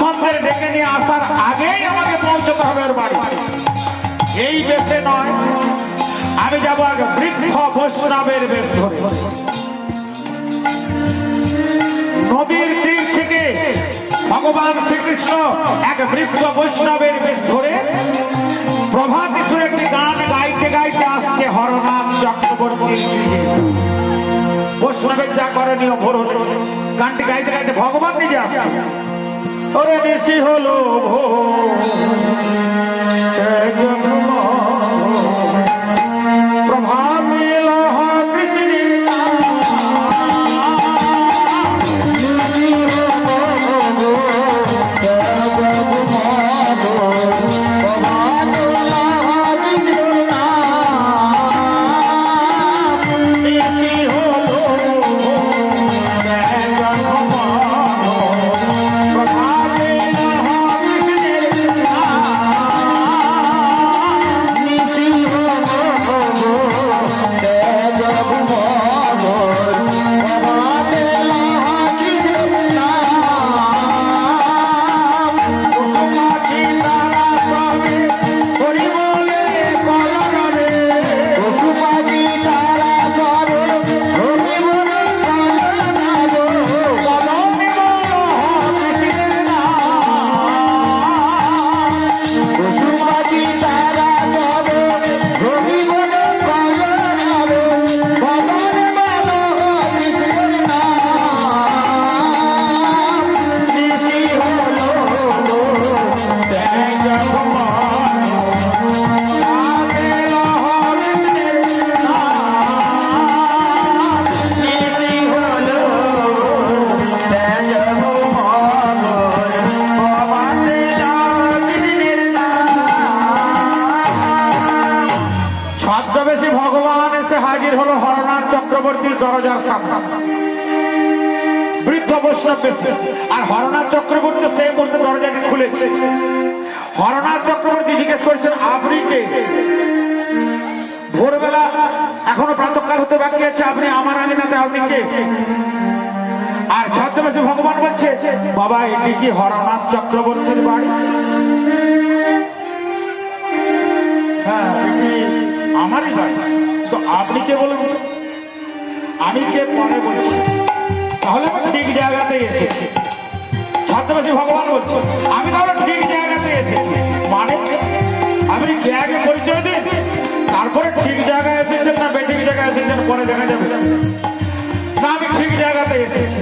ব্রাহ্মণদের ডেকে নিয়ে আসার আগেই আমাকে পৌঁছতে হবে ওর বাড়ি। এই বেশে নয়, আমি যাবো আগে বৃদ্ধ বৈষ্ণবের বেশ ধরে। নদীর তীর থেকে ভগবান শ্রীকৃষ্ণ এক বৃদ্ধ বৈষ্ণবের বেশ ধরে প্রভাত কিশোর একটি গান গাইতে গাইতে আসছে হরনাথ চক্রবর্তী। বৈষ্ণবের যা করণীয় ভোর হলো, গানটি গাইতে গাইতে ভগবান নিজে আসছে। ওরে বেশি হলো প্রভাত দরজার সামনে বৃদ্ধ বৈষ্ণব বেশে। আর হরনাথ চক্রবর্তী সেই মুহূর্তে দরজাটি খুলেছে। হরনাথ চক্রবর্তী জিজ্ঞেস করেছেন, আপনি কে? ভোরবেলা এখনো প্রাতঃকাল হতে বাকি আছে, আপনি আমার আঙিনাতে, আপনি কে? আর ছদ্মবেশী ভগবান বলছে, বাবা এটি কি হরনাথ চক্রবর্তীর বাড়ি? হ্যাঁ, এটি আমারই বাড়ি। তো আপনি কে বলুন? আমি কে পরে বলছি, তাহলে আমি ঠিক জায়গাতে এসেছি। ছদ্মবেশী ভগবান বলছে, আমি তাহলে ঠিক জায়গাতে এসেছি। মানে আপনি কে আগে পরিচয় দিন, তারপরে ঠিক জায়গায় এসেছেন না বেঠিক জায়গায় এসেছেন পরে দেখা যাবে। না, আমি ঠিক জায়গাতে এসেছি।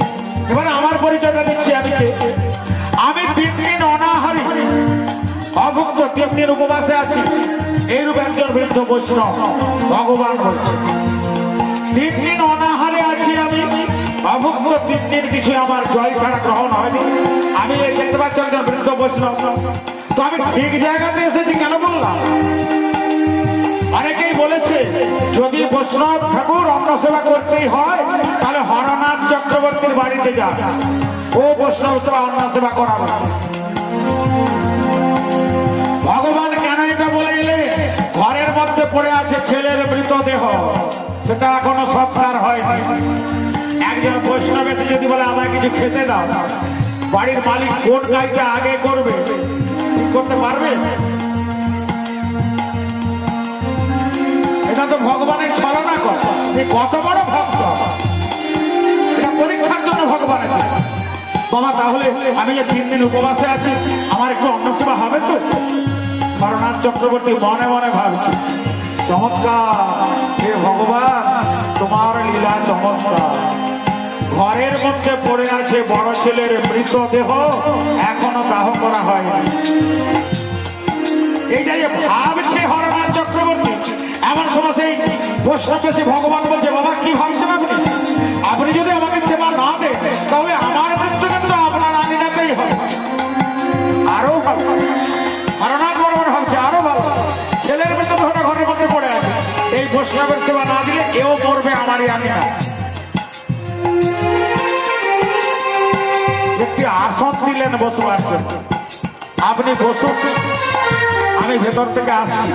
এবারে আমার পরিচয়টা দিচ্ছি আমি কে। আমি 3 দিন অনাহারী অভুক্ত, 3 দিন উপবাসে আছি, এইরূপ একজন বৃদ্ধ বৈষ্ণব ভগবান বলছে। 3 দিন অনাহারে আছি আমি অভুক্ত, 3 দিন কিছু আমার জল ছাড়া গ্রহণ হয়নি। আমি এই দেখতে পাচ্ছি একজন বৃদ্ধ বৈষ্ণব। তো আমি ঠিক জায়গাতে এসেছি কেন বললাম? অনেকেই বলেছে যদি বৈষ্ণব ঠাকুর অন্ন সেবা করতেই হয় তাহলে হরনাথ চক্রবর্তীর বাড়িতে যা, ও বৈষ্ণব সেবা অন্ন সেবা করাবে। ভগবান কেন এটা বলে এলে? ঘরের মধ্যে পড়ে আছে ছেলের মৃতদেহ, সেটা এখনো সৎকার হয়নি। একজন বৈষ্ণব এসে যদি বলে আমায় কিছু খেতে দাও, বাড়ির মালিক কোন কাজটা আগে করবে? করতে পারবে? এটা তো ভগবানের ছলনা কথা। কত বড় ভক্ত, এটা পরীক্ষার জন্য ভগবানের। বাবা তাহলে আমি যে 3 দিন উপবাসে আছি, আমার একটু অন্ন সেবা হবে তো? হরনাথ চক্রবর্তী মনে মনে ভাবছে, চমৎকার হে ভগবান, তোমার লীলা চমৎকার। ঘরের মধ্যে পড়ে আছে বড় ছেলের মৃতদেহ, এখনো দাহ করা হয়নি। এইটা যে ভাবছে হরনাথ চক্রবর্তী, এমন সময় সেই বৈষ্ণবেশী ভগবান বলছে, বাবা কি ভাবছেন আপনি? আপনি যদি আমাকে সেবা না দেন তাহলে আমার মৃত্যু কিন্তু আপনার আঙিনাতেই হবে। আরো ভালো হরনাথ বর্মন ভাবছে, আরো ভালো ছেলের মৃতদেহটা ঘরের মধ্যে পড়ে আছে, এই বৈষ্ণবের সেবা না দিলে এও মরবে আমারই আঙিনা। একটি আসন দিলেন বসবার জন্য, আপনি বসুন, আমি ভেতর থেকে আসছি।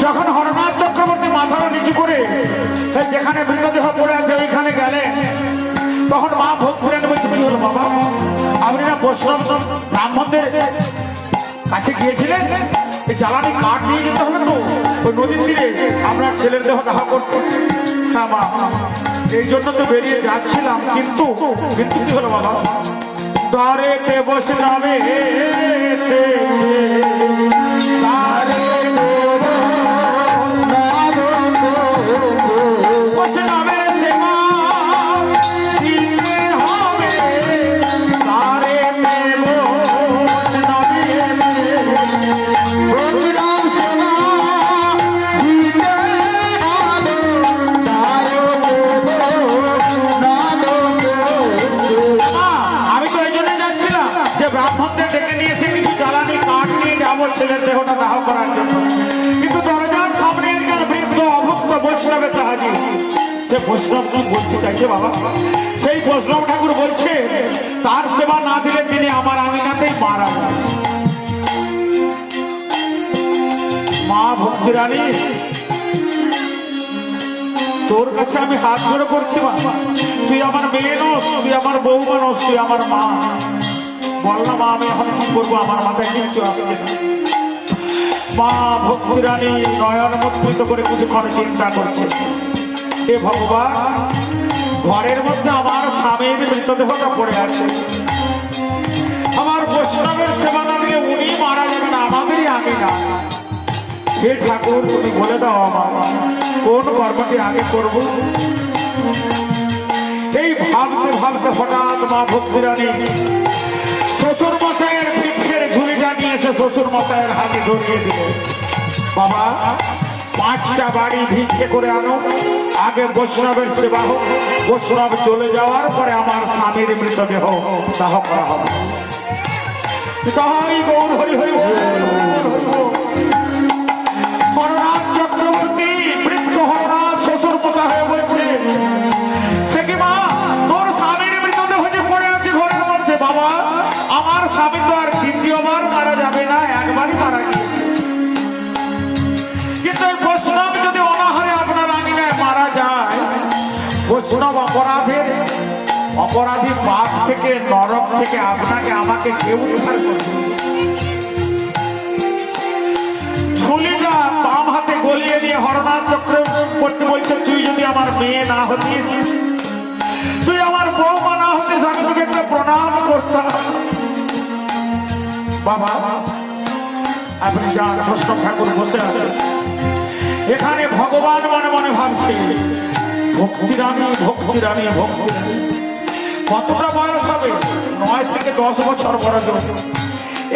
যখন হরনাথ চক্রবর্তী মাথাটা নিচু করে যেখানে মৃতদেহ পড়ে আছে ওইখানে গেলেন, তখন মা ভোগ করেন বলছে, কি হলো বাবা, আপনি না বৈষ্ণব ব্রাহ্মণদের কাছে গিয়েছিলেন এই জ্বালানি কাঠ নিয়ে যেতে হবে তো ওই নদীর তীরে আপনার ছেলের দেহ দাহ করতে। হ্যাঁ মা, এই জন্য তো বেরিয়ে যাচ্ছিলাম, কিন্তু কিন্তু কি হলো বাবা, দ্বারেতে বৈষ্ণবে ছেলের দেহটা দাহ করার জন্য, কিন্তু দরজার সামনে একজন বৃদ্ধ অভুক্ত বৈষ্ণবের সাহায্যে সে বৈষ্ণব কি বলতে চাইছে বাবা, সেই বৈষ্ণব ঠাকুর বলছে তার সেবা না দিলে তিনি আমার আমিনাতেই মারা যান। মা ভক্তিরানী, তোর কাছে আমি হাত ধরে করছি মা, তুই আমার মেয়ে নস, তুই আমার বৌমা নস, তুই আমার মা। বল না মা, আমি এখন কি করবো, আমার মাথায় কিচ্ছু আসছে না। মা ভক্তিরানী নয়ন মুদ্রিত করে কিছুক্ষণ চিন্তা করছে, হে ভগবান, ঘরের মধ্যে আমার স্বামীর মৃতদেহটা পড়ে আছে, আমার বৈষ্ণবের সেবা না দিলে উনি মারা যাবেন, আমাদেরই আগে না। হে ঠাকুর, তুমি বলে দাও আমার কোন কর্মটি আগে করব। এই ভাবতে ভাবতে হঠাৎ মা ভক্তিরানী শ্বশুর মশাইয়ের বৃক্ষের ঝুড়িটা নিয়ে এসে শ্বশুর মশাইয়ের হাতে ধরিয়ে দিল, বাবা 5টা বাড়ি ভিক্ষে করে আনো, আগে বৈষ্ণবের সেবা হোক, বৈষ্ণব চলে যাওয়ার পরে আমার স্বামীর মৃতদেহ দাহ করা হবে। তাই গৌর হরি হরি হরনাথ চক্রবর্তী বৃদ্ধ হরনাথ শ্বশুর মশাই হয়ে বলছে, সে কি মা, তোর স্বামীর মৃতদেহ যে পড়ে আছে ঘরের মধ্যে, বাবা আমার স্বামী তো আর দ্বিতীয়বার মারা যাবে না, একবারই মারা গিয়েছে, কিন্তু বৈষ্ণব যদি অনাহারে আপনার আঙিনায় মারা যায়, বৈষ্ণব অপরাধী পাপ থেকে, নরক থেকে আপনাকে আমাকে কেউ উদ্ধার করবে। ঝুলিটা বাম হাতে গলিয়ে দিয়ে হরনাথ চক্রবর্তী বলছে, তুই যদি আমার মেয়ে না হতিস, তুই আমার বৌমা না হতিস, আমি তোকে একটা প্রণাম করতাম। বাবা আপনি যান, বৈষ্ণব ঠাকুর বসে আছেন এখানে, ভগবান মনে মনে ভাবছে, ভক্তিরানী ভক্তিরানী ভক্তিরানী, কতটা বয়স হবে, 9 থেকে 10 বছর বয়স।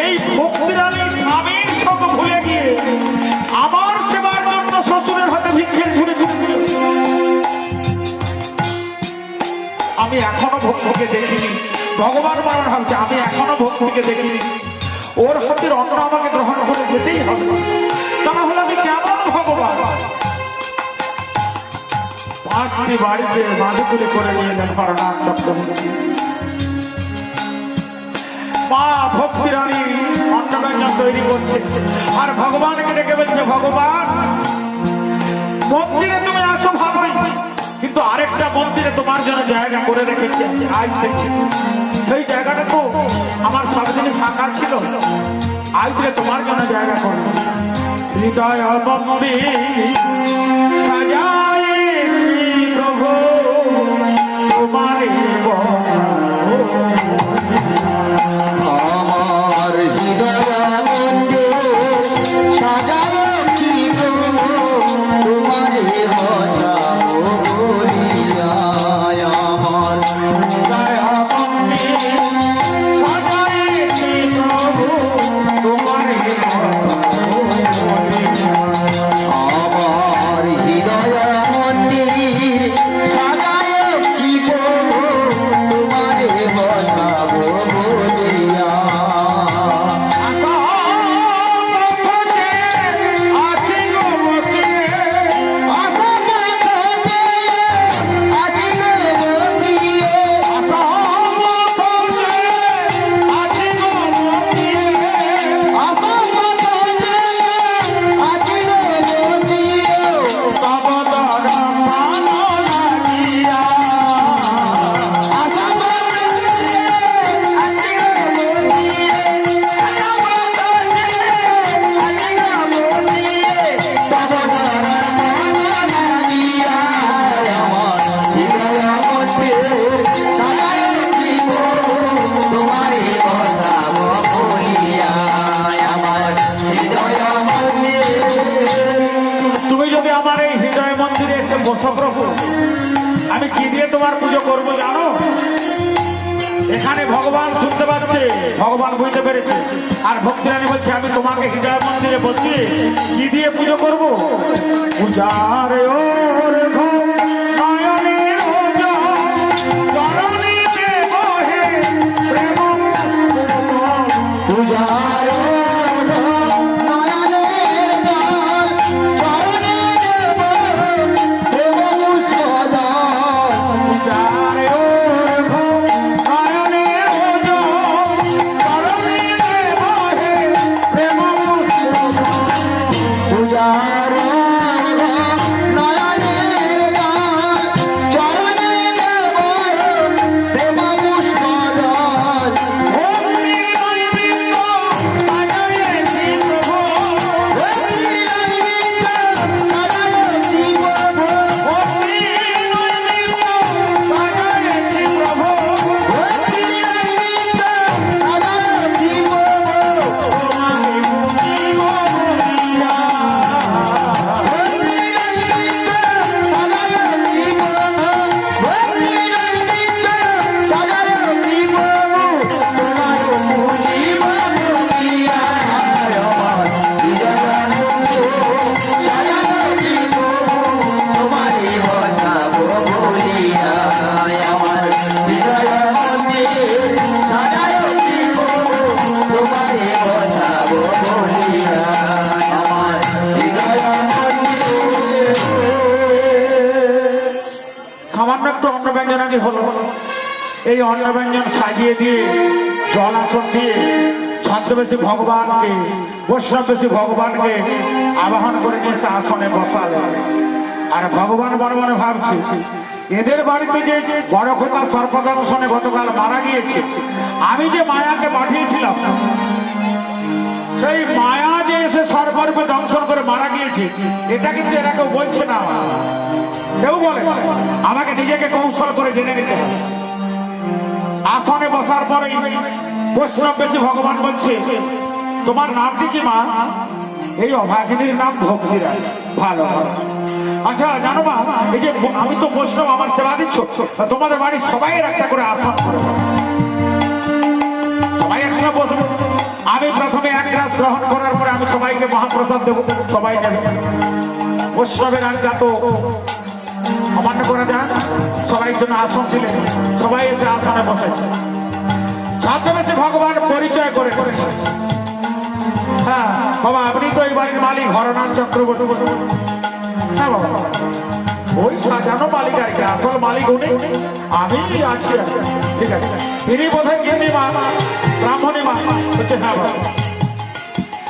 এই ভক্তিরানী স্বামীর শোক ভুলে গিয়ে আমার সেবার জন্য শ্বশুরের হাতে ভিক্ষের ঝুড়ি ঝুড়ি। আমি এখনো ভক্তিকে দেখিনি, ভগবান মনে ভাবছে আমি এখনো ভক্তিকে দেখিনি, ওর হাতের অন্ন আমাকে গ্রহণ করে যেতেই হবে, তাহলে আমি কেমন ভগবান। 5টি বাড়িতে মাঝুকুলি করে নিয়ে গেল হরনাথ চক্রবর্তী। মা ভক্তিরানী অন্নব্যঞ্জন তৈরি করছে আর ভগবানকে ডেকে বলছে, ভগবান মন্দিরে তুমি আছো ভালোই, কিন্তু আরেকটা মন্দিরে তোমার জন্য জায়গা করে রেখেছি আজ থেকে, সেই জায়গাটা তো আমার সারাদিনে ফাঁকা ছিল, আজ থেকে তোমার জন্য জায়গা করে হৃদয় মন্দির সাজায়েছি প্রভু তোমারে, আমার হৃদয় মন্দির সাজায়েছি প্রভু তোমারে বসাবো বলিয়া, আমার হৃদয় মন্দির সাজায়েছি প্রভু তোমারে আমার হৃদয় জানো, এখানে ভগবান শুনতে পাচ্ছে, ভগবান বুঝতে পেরেছে। আর ভক্তিরানী বলছে আমি তোমাকে হৃদয় মন্দিরে বলছি কি দিয়ে পুজো করবো? পূজার ওর ঘর নয়নের ওজন, জননীতে বহে প্রেম পূজার নয়নের জল, চরণে দেব প্রেম পুষ্পদান। পূজার ওর ঘর নয়নের ওজন, জননীতে বহে প্রেম পূজার নয়নের জল, চরণে দেব প্রেম পুষ্পদান। সামান্য একটু অন্নব্যঞ্জনাদি হলো। এই অন্নব্যঞ্জন সাজিয়ে দিয়ে জল আসন দিয়ে ছদ্মবেশী ভগবানকে, বৈষ্ণববেশী ভগবানকে আবাহন করে নিয়ে এসে আসনে বসালে। আর ভগবান মনে মনে ভাবছে এদের বাড়িতে যে বড় খোকা সর্পদংশনে গতকাল মারা গিয়েছে, আমি যে মায়াকে পাঠিয়েছিলাম, সেই মায়া যে এসে সর্বরূপে দংশন করে মারা গিয়েছে, এটা কিন্তু এরা কেউ বলছে না। কেউ বলে আমাকে নিজেকে কৌশল করে জেনে নিতে হবে। আসনে বসার পরে বৈষ্ণব বেশি ভগবান বলছে তোমার নামটি কি মা? এই অভাগিনীর নাম ভক্তিরাজ। ভালো, আচ্ছা জানো মা, এই যে আমি তো বৈষ্ণব, আমার সেবা দিচ্ছ, তোমাদের বাড়ির সবাই একটা করে আসন করে সবাই একসঙ্গে বসবো। আমি প্রথমে এক গ্লাস গ্রহণ করার পরে আমি সবাইকে মহাপ্রসাদ দেবো, সবাই নেবে। বৈষ্ণবের আজ্ঞা তো অমান্য করা যায়, সবাই জন্য আসন দিলে সবাই এসে আসনে বসেছে। ছদ্মবেশী ভগবান পরিচয় করে করেছে, হ্যাঁ বাবা আপনি তো এই বাড়ির মালিক হরনাথ চক্রবর্তী। হ্যাঁ বাবা, ওই সাজানো মালিক আর কি, আসল মালিক উনি, আমি আছি। ঠিক আছে, তিনি বোধহয় গিয়ে মা, ব্রাহ্মণী মা হচ্ছে। হ্যাঁ বাবা,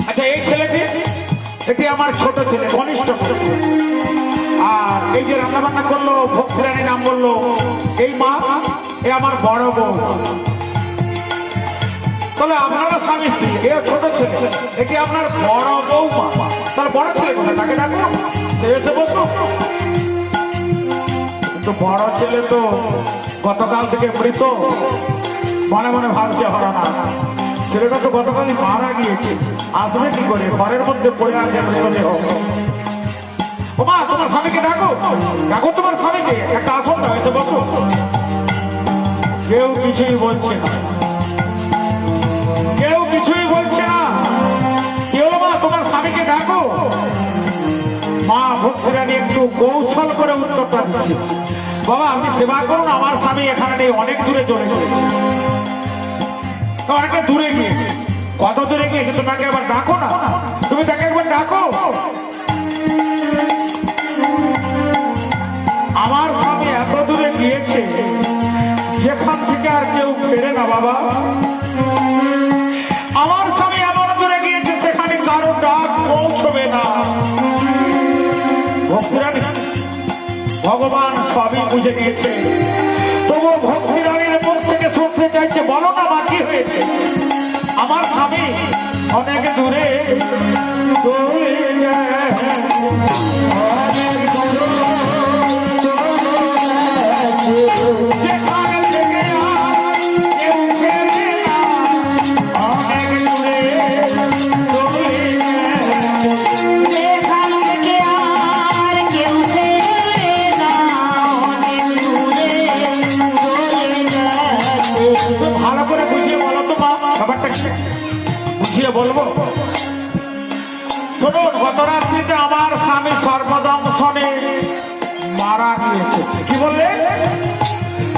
আচ্ছা এই ছেলেটি, এটি আমার ছোট ছেলে, কনিষ্ঠ। আর এই যে রান্না বান্না করলো, ভক্তিরানী নাম বললো, এই মা, এ আমার বড় বউ। তাহলে আপনারা স্বামী স্ত্রী, এ ছোট ছেলে, এটি আপনার বড় বউ মা। তাহলে বড় ছেলে কোথায়, তাকে ডাকো, সে এসে বসো। কিন্তু বড় ছেলে তো গতকাল থেকে মৃত, মনে মনে ভাবছে হরনা, ছেলেটা তো গতকালই মারা গিয়েছে, আসবে কি করে, ঘরের মধ্যে পড়ে আছে চলে হোক। ও মা, তোমার স্বামীকে ডাকো, ডাকো তোমার স্বামীকে, একটা আসন দাও, এসে বসো। কেউ কিছুই বলছে না, কেউ কিছুই বলছে না। কি হলো মা, তোমার স্বামীকে ডাকো। মা ভক্তিরানী একটু কৌশল করে উত্তরটা দিচ্ছে, বাবা আপনি সেবা করুন, আমার স্বামী এখানে নেই, অনেক দূরে চলে গেছে, অনেকটা দূরে গিয়েছে। কত দূরে গিয়েছে তোমাকে একবার ডাকো না, তুমি তাকে একবার ডাকো। আমার স্বামী এত দূরে গিয়েছে যেখান থেকে আর কেউ ফেরে না বাবা। আমার স্বামী এমন দূরে গিয়েছে সেখানে কারো ডাক পৌঁছবে না। ভক্তিরানী ভগবান সবই বুঝে গিয়েছে, তবু ভক্তিরানীর মুখ থেকে শুনতে চাইছে, বলো না মা কি হয়েছে? আমার স্বামী অনেক দূরে চলে গেছে, অনেক দূরে যেখানে থেকে আর কেউ ফেরে না, অনেক দূরে চলে গেছে, যেখান থেকে আর কেউ ফেরে না, অনেক দূরে চলে ব্যাপারটা কি বুঝিয়ে বলবো? শুনুন, গত রাত্রিতে আমার স্বামী সর্বদংশনে মারা গিয়েছে। কি বললে?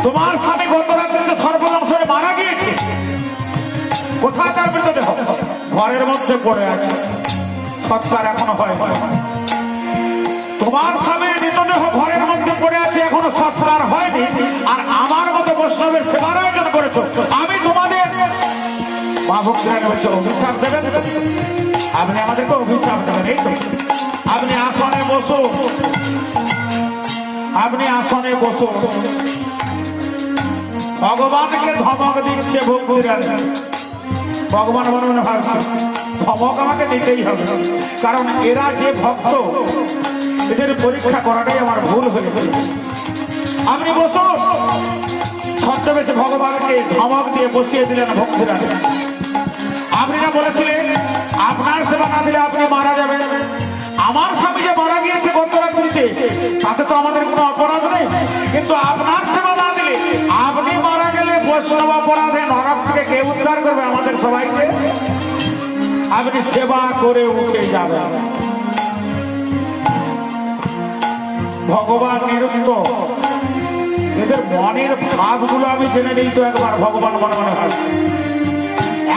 তোমার স্বামী গত রাত্রিতে সর্বদংশনে মারা গিয়েছে? কোথায় তার মৃতদেহ? ঘরের মধ্যে পড়ে আছে, সৎকার এখনো হয়। তোমার স্বামীর মৃতদেহ ঘরের মধ্যে পড়ে আছে, এখনো সৎকার হয়নি, আর আমার মতো বৈষ্ণবের সেবার আয়োজন করেছো। আমি তোমাদের মা ভক্তরা বলছে অভিশাপ দেবেন? আপনি আমাদেরকে অভিশাপ দেবেন, এই তো? আপনি আসনে বসুন, আপনি আসনে বসুন। ভগবানকে ধমক দিচ্ছে ভক্তিরা। ভগবান মনে মনে ভাবছে ধমক আমাকে দিতেই হবে, কারণ এরা যে ভক্ত, এদের পরীক্ষা করাটাই আমার ভুল হয়ে গেল। আপনি বসুন। ছদ্মবেশে ভগবানকে ধমক দিয়ে বসিয়ে দিলেন ভক্তিরা। আপনি না বলেছিলেন আপনার সেবা না দিলে আপনি মারা যাবেন? আমার স্বামী যে মারা গিয়েছে গত রাত্রিতে, তাতে তো আমাদের কোনো অপরাধ নেই, কিন্তু আপনার সেবা না দিলে আপনি মারা গেলে বৈষ্ণব অপরাধে নরক থেকে কে উদ্ধার করবে আমাদের সবাইকে? আপনি সেবা করে উঠে যাবেন। ভগবান নিরুক্ত, এদের মনের ভাবগুলো আমি জেনে নিই তো একবার। ভগবান মনে মনে ভাবছে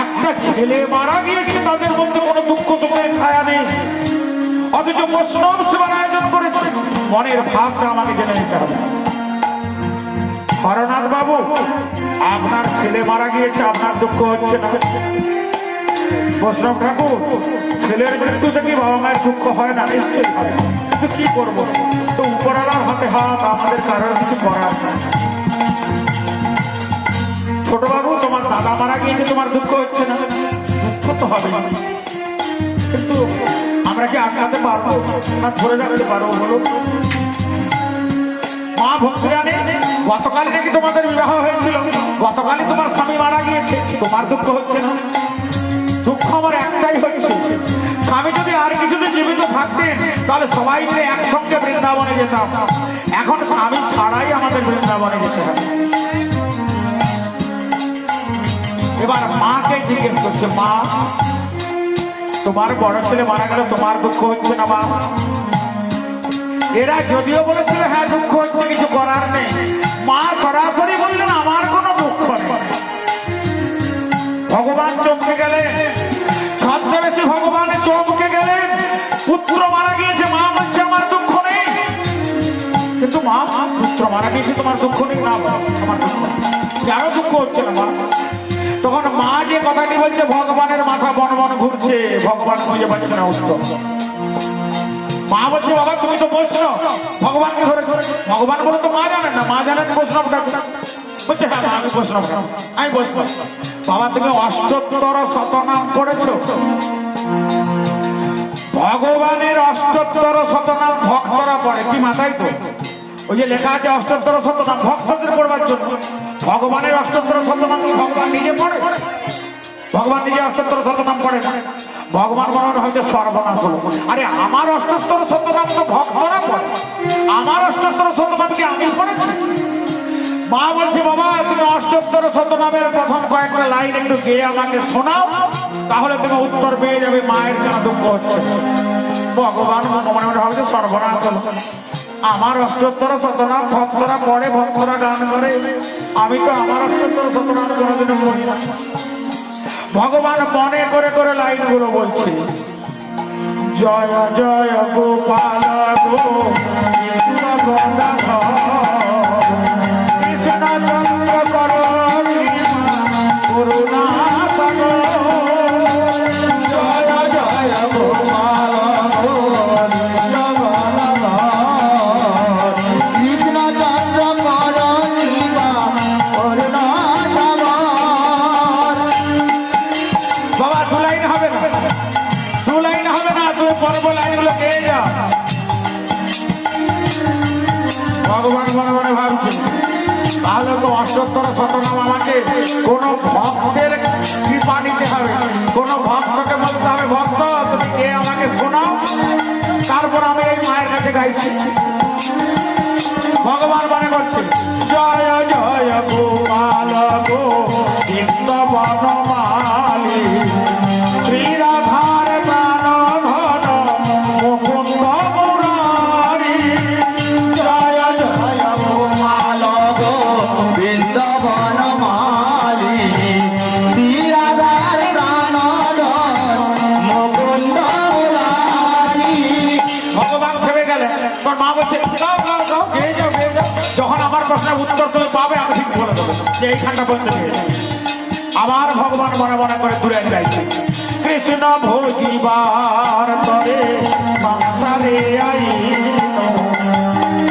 একটা ছেলে মারা গিয়েছে, তাদের মধ্যে কোনো দুঃখ দুঃখের ছায়া নেই, অথচ বৈষ্ণব সেবার আয়োজন করেছে। মনের ভাবটা আমাকে জেনে নিতে হবে। হরনাথ বাবু, আপনার ছেলে মারা গিয়েছে, আপনার দুঃখ হচ্ছে না? বৈষ্ণব ঠাকুর, ছেলের মৃত্যুতে কি বাবা মায়ের দুঃখ হয় না? নিশ্চয়ই হয়। কিন্তু কি করবো, তো উপরওয়ালার হাতে হাত, আমাদের কারোর কিছু করার নেই। ছোট বাবু, তোমার দাদা মারা গিয়েছে, তোমার দুঃখ হচ্ছে না? দুঃখ তো হবে, কিন্তু আমরা কি আটকাতে পারবো না ধরে রাখতে পারবো বলুন? মা ভক্তিরানী, গতকাল নাকি তোমাদের বিবাহ হয়েছিল, গতকালই তোমার স্বামী মারা গিয়েছে, তোমার দুঃখ হচ্ছে না? দুঃখ আমার একটাই হচ্ছে, স্বামী যদি আর কিছুতে জীবিত থাকতেন তাহলে সবাই মিলে একসঙ্গে বৃন্দাবনে যেতাম। এখন স্বামী ছাড়াই আমাদের বৃন্দাবনে যেতে হবে। এবার মাকে জিজ্ঞেস করছে, মা তোমার বড় ছেলে মারা গেল, তোমার দুঃখ হচ্ছে না? মা, এরা যদিও বলেছিল হ্যাঁ দুঃখ হচ্ছে, কিছু করার নেই, মা সরাসরি বললেন আমার কোনো দুঃখ নেই। ভগবান চমকে গেলেন, ছদ্মবেশী ভগবান চমকে গেলেন। পুত্র মারা গিয়েছে, মা বলছে আমার দুঃখ নেই। কিন্তু মা, পুত্র মারা গিয়েছে, তোমার দুঃখ নেই? না, আমার দুঃখ নেই। কেন দুঃখ হচ্ছে না মা? তখন মা যে কথাটি বলছে, ভগবানের মাথা বন বন ঘুরছে, ভগবান খুঁজে পাচ্ছে না উত্তর। মা বলছে বাবা তুমি তো বৈষ্ণব, ভগবানকে ধরে ধরে। ভগবান বলে তো মা জানেন না, মা জানেন বৈষ্ণব ঠাকুর। বলছে হ্যাঁ আমি বৈষ্ণব, আমি বৈষ্ণব। বাবা তুমি অষ্টোত্তর শতনাম পড়েছো? ভগবানের অষ্টোত্তর শতনাম ভক্তরা পড়ে, কি মাথায় তো? ওই যে লেখা আছে অষ্টোত্তর শতনাম ভক্তদের পড়বার জন্য। ভগবানের অষ্টোত্তর শতনাম কি ভগবান নিজে পড়ে? ভগবান নিজে অষ্টোত্তর শতনাম পড়ে না। ভগবান মনে হয়তো সর্বনাশ হলো। আরে আমার অষ্টোত্তর শতনাম তো ভক্তরা পড়ে, আমার অষ্টোত্তর শতনাম কি আমি পড়েছি? মা বলছে বাবা তুমি অষ্টোত্তর শতনামের প্রথম কয়েকটা লাইন একটু গেয়ে আমাকে শোনাও, তাহলে তুমি উত্তর পেয়ে যাবে মায়ের কেন দুঃখ হচ্ছে। ভগবান মনে মনে ভাবছে সর্বনাশ হলো, আমার অষ্টোত্তর শতনাম ভক্তরা পড়ে, ভক্তরা গান করে, আমি তো আমার অষ্টোত্তর শতনাম কোনোদিনও পড়ি না। ভগবান মনে করে করে লাইনগুলো বলছে, জয় জয় গোপাল গো কৃষ্ণ গঙ্গাধর, কৃষ্ণ চন্দ্র কর করুণা সাগর, জয় জয় গোপাল গো কৃষ্ণ গঙ্গাধর, কৃষ্ণ চন্দ্র কর করুণা সাগর। বাবা দু লাইন হবে না, দু লাইন হবে না, তুমি পর্ব লাইনগুলো পেয়ে যাও। ভগবান মনে মনে ভাবছে তাহলে তো অষ্টোত্তর শতনাম আমাকে কোন ভক্তের কৃপা নিতে হবে, কোন ভক্তকে বলতে হবে ভক্ত তুমি কে আমাকে শোনাও, তারপর আমি এই মায়ের কাছে গাইছি। ভগবান মনে করছে জয় জয় গোপাল গো কৃষ্ণ বনমা যে এইখানটা পর্যন্ত নিয়েছে। আবার ভগবান মনে মনে করে দূরে যাইছে, কৃষ্ণ ভোজিবার তরে সংসারে আইল,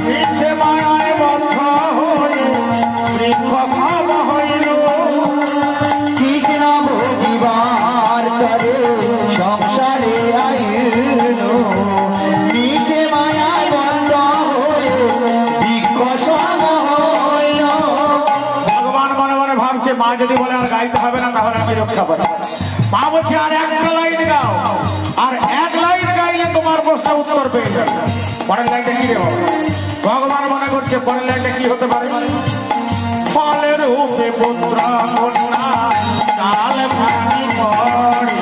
মিছে মায়ায় বদ্ধ হয়ে বৃক্ষ ভাব হইল। কৃষ্ণ ভোজিবার তরে সংসারে আইল, নিচে মায়ায় বন্ধ হয়ে বৃক্ষ সম হইল। ভগবান মনে মনে ভাবছে, মা যদি বলে আর গাইতে হবে না তাহলে আমি রক্ষা পাবো। মা বলছে আর একটা লাইন গাও, আর এক লাইন গাইলে তোমার প্রশ্ন উত্তর পেয়ে যাবে। পরের লাইনটা কি দেবো? ভগবান মনে করছে পরের লাইনটা কি হতে পারে? ফলের রূপে পুত্র কন্যা কাল ভাঙি পড়ে,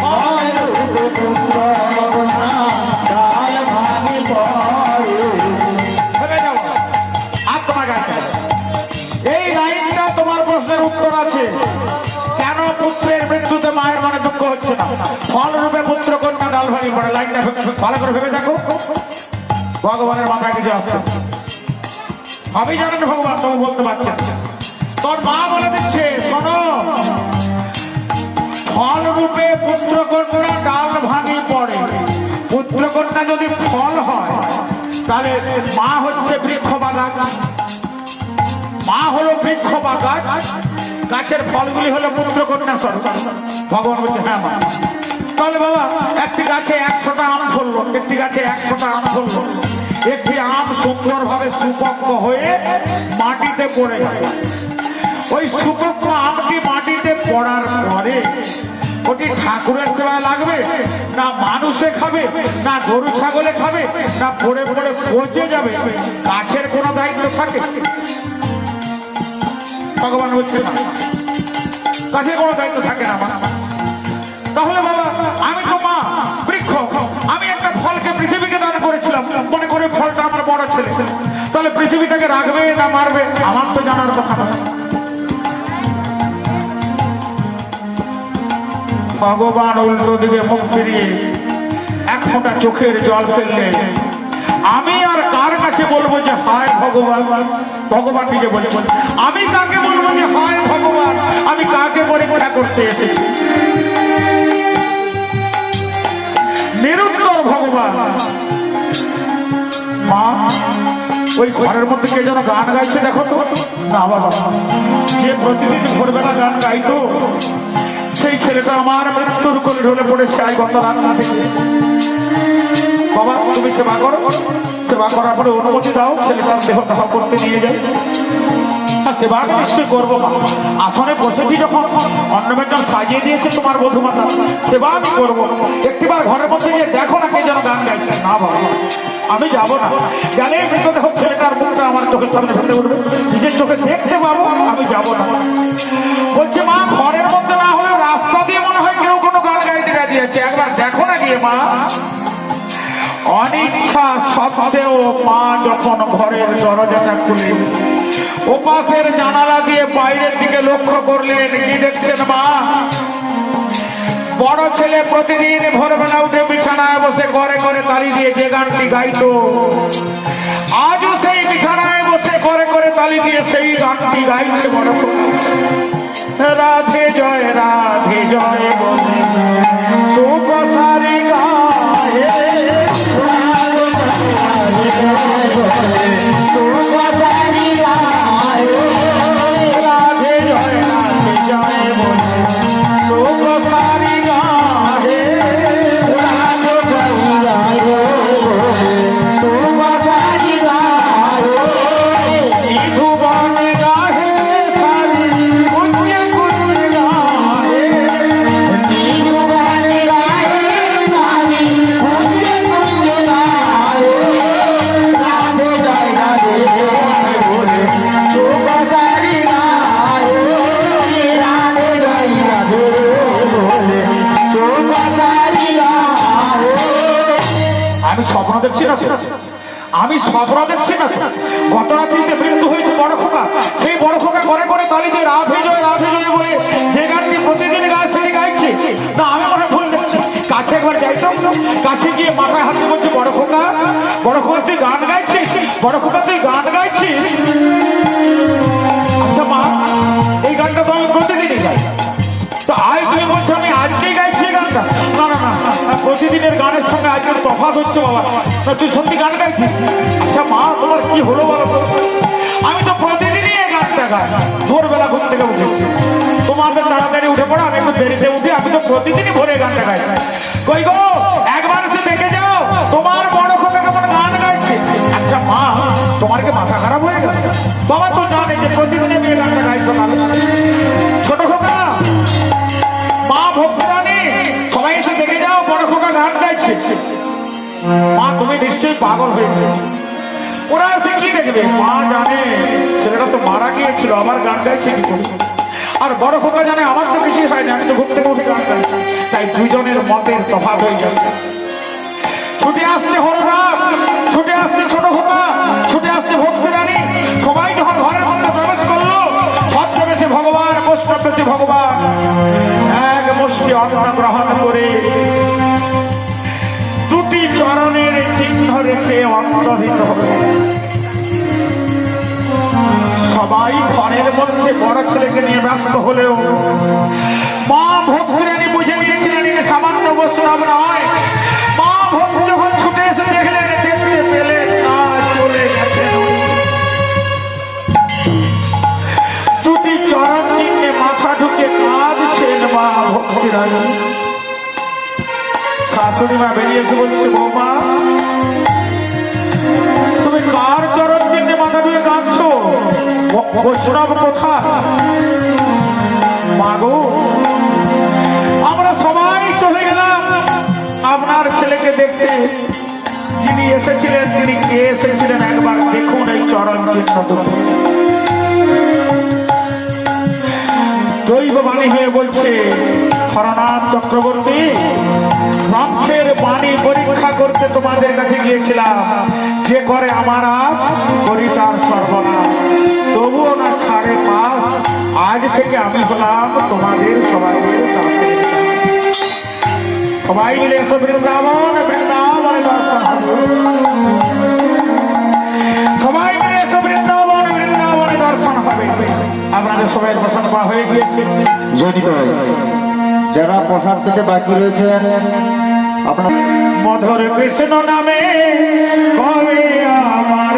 ফলের রূপে পুত্র কন্যা কাল ভাঙি পড়ে। ভেবে যাও, আর তোমার গাইতে হবে। এই লাইনটা তোমার প্রশ্নের উত্তর আছে। কেন পুত্রের মৃত্যুতে মায়ের মনে দুঃখ হচ্ছে না? ফল রূপে পুত্র কন্যা ডাল ভাঙি পড়ে। লাইনটা ভালো করে ভেবে দেখো। ভগবানের মাথায় কিছু আসছে, আমি জানেন ভগবান, তুমি বলতে পারছেন। তোর মা বলে দিচ্ছে, শোনো, ফল রূপে পুত্র কন্যা ডাল ভাঙি পড়ে। পুত্র কন্যা যদি ফল হয় তাহলে মা হচ্ছে বৃক্ষ বা গাছ, মা হলো বৃক্ষ বা গাছ, গাছের ফলগুলি হলো পুত্র কন্যা স্বরূপ। ভগবান বলছে হ্যাঁ মা। তাহলে বাবা, একটি গাছে 100টা আম ধরলো, একটি গাছে 100টা আম ধরলো, একটি আম সুন্দরভাবে সুপক্ক হয়ে মাটিতে পড়ে গেল। ওই সুপক্ক আমটি মাটিতে পড়ার পরে ওটি ঠাকুরের সেবায় লাগবে না মানুষে খাবে না গরু ছাগলে খাবে না পড়ে পড়ে পচে যাবে? গাছের কোনো দায়িত্ব থাকে? ভগবান হচ্ছে না, গাছের কোনো দায়িত্ব থাকে না। তাহলে বাবা, আমি তো মা বৃক্ষ, আমি একটা ফলকে পৃথিবীকে দান করেছিলাম, মনে করে ফলটা আমার বড় ছেলে, তাহলে পৃথিবী তাকে রাখবে না মারবে আমার তো জানার কথা না। ভগবান উল্টো দিকে মুখ ফিরিয়ে এক ফোঁটা চোখের জল ফেললে, আমি আর কার কাছে বলবো যে হায় ভগবান? ভগবান নিজে বলছে, আমি কাকে বলবো যে হায় ভগবান? আমি কাকে পরীক্ষা করতে এসেছি? নিরুত্তর ভগবান। মা, ওই ঘরের মধ্যে কে যেন গান গাইছে দেখো তো। না বাবা, যে প্রতিদিন ভোরবেলা গান গাইতো সেই ছেলেটা আমার মৃত্যুর কোলে ঢলে পড়েছে আজ গত রাত না থেকে। বাবা, তুমি সেবা করো, সেবা করার পরে অনুমতি দাও ছেলেটার দেহ দাহ করতে নিয়ে যাই। সেবা নিশ্চয়ই করবো মা, আসনে বসেছি যখন, অন্নবেজন সাজিয়ে দিয়েছে তোমার বধূ মাতা, সেবা আমি করবো। একটিবার ঘরের মধ্যে গিয়ে দেখো না কে যেন গান গাইছে। না বাবা, আমি যাবো না, জানে মৃতদেহ ছেলেটার মুখটা আমার চোখের সামনে ফেলে উঠবে, নিজের চোখে দেখতে পাবো, আমি যাবো না। বলছে মা, ঘরের মধ্যে না হলেও রাস্তা দিয়ে মনে হয় কেউ কোনো গান গাইতে গাইছে, একবার দেখো না গিয়ে মা। অনিচ্ছা সত্ত্বেও মা যখন ঘরের দরজাটা খুলে ওপাশের জানালা দিয়ে বাইরের দিকে লক্ষ্য করলেন, কি দেখছেন মা? বড় ছেলে প্রতিদিন ভোরবেলা উঠে বিছানায় বসে করে করে তালি দিয়ে যে গানটি গাইতো, আজও সেই বিছানায় বসে করে করে তালি দিয়ে সেই গানটি গাইছে। বড় রাধে জয় বলে সুখ সারি গায়ে, রাধে জয় বলে সুখ সারি গায়ে, ধুবনে গাহে সারি কুঞ্জে কুঞ্জ গাহে, আমি স্বপ্ন দেখছি না, আমি স্বপ্ন দেখছি না। গত রাত্রিতে মৃত্যু হয়েছে বড় খোকা, সেই বড় খোকা করে করে তালি দিয়ে রাধে জয় বলে যে গানটি প্রতিদিন গায়ে সেটি গাইছে। না, আমি মনে ভুল দেখছি। কাছে একবার যাইতো, কাছে গিয়ে মাথায় হাতে বলছে, বড় খোকা তুই গান গাইছিস, বড় খোকা তুই গান গাইছিস। আচ্ছা মা, প্রতিদিনের গানের সঙ্গে আজকের তফাৎ হচ্ছে বাবা। না তুই সত্যি গান গাইছিস? আচ্ছা মা, তোমার কি হলো বলো তো? আমি তো প্রতিদিনই এই গানটা গাই, ভোরবেলা ঘুম থেকে উঠে। তোমাদের তাড়াতাড়ি উঠে পড়ো, আমি একটু দেরিতে উঠি। আমি তো প্রতিদিনই ভোরে গানটা গাই। কই গো, একবার এসে দেখে যাও তোমার বড় খোকা কেমন গান গাইছে। আচ্ছা মা, তোমার কি মাথা খারাপ হয়ে গেল? বাবা তো জানে যে প্রতিদিনই আমি এই গানটা গাইছো না। ছোট খোকা, মা ভক্তরানী, সবাই এসে দেখে যাও বড় খোকা গান গাইছে। মা তুমি নিশ্চয়ই পাগল হয়ে গেলে। ওরা এসে কি দেখবে? মা জানে ছেলেটা তো মারা গিয়েছিল, আবার গান গাইছে কি করে। আর বড় খোকা জানে আমার তো কিছুই হয়নি, আমি তো ঘুম থেকে উঠে গান গাইছি। তাই দুজনের মতের তফাৎ হয়ে যাচ্ছে। ছুটে আসছে হররাম, ছুটে আসছে ছোট খোকা, ছুটে আসছে ভক্তরানী। সবাই যখন ঘরের মধ্যে প্রবেশ করলো, ছদ্মবেশে ভগবান, বৈষ্ণবেশে ভগবান এক মুষ্টি অন্ন গ্রহণ করে দুটি চরণের চিহ্ন রেখে অন্তর্হিত হবে। সবাই ঘরের মধ্যে বড় ছেলেকে নিয়ে ব্যস্ত হলেও মা ভক্তরানী বুঝে নিয়েছিলেন যে সামান্য বৈষ্ণব নয়। মা ভক্ত যখন ছুটে এসে দেখলেন, দেখতে পেলেন না চলে গেছেন। দুটি চরণ চিহ্নে মাথা ঢুকে কাঁদছেন মা ভক্তরানী। শাশুড়ি মা বেরিয়েছে, বলছে বৌমা তুমি কার চরণ চিহ্নে মাথা ঢুকে কাঁদছো? বৈষ্ণব কোথা? মাগো, আমরা সবাই চলে গেলাম আপনার ছেলেকে দেখতে। যিনি এসেছিলেন তিনি কে এসেছিলেন একবার দেখুন এই চরণ চিহ্ন দুটো। দৈববাণী হয়ে বলছে, হরনাথ চক্রবর্তী, গ্রন্থের বাণী পরীক্ষা করতে তোমাদের কাছে গিয়েছিলাম। যে করে আমার আস, করি তার সর্বনাশ। তবুও না ছাড়ে পাস। আজ থেকে আমি হলাম তোমাদের সবাই দাসের। সবাই মিলে এসো বৃন্দাবন, বৃন্দাবনে দর্শন হবে। সবাই মিলে এসো বৃন্দাবন, বৃন্দাবনে দর্শন হবে। আপনাদের সবাই দর্শন পাওয়া হয়ে গিয়েছে। যদি যারা প্রসাদ খেতে বাকি রয়েছেন আপনার মধুর কৃষ্ণ নামে কবে আমার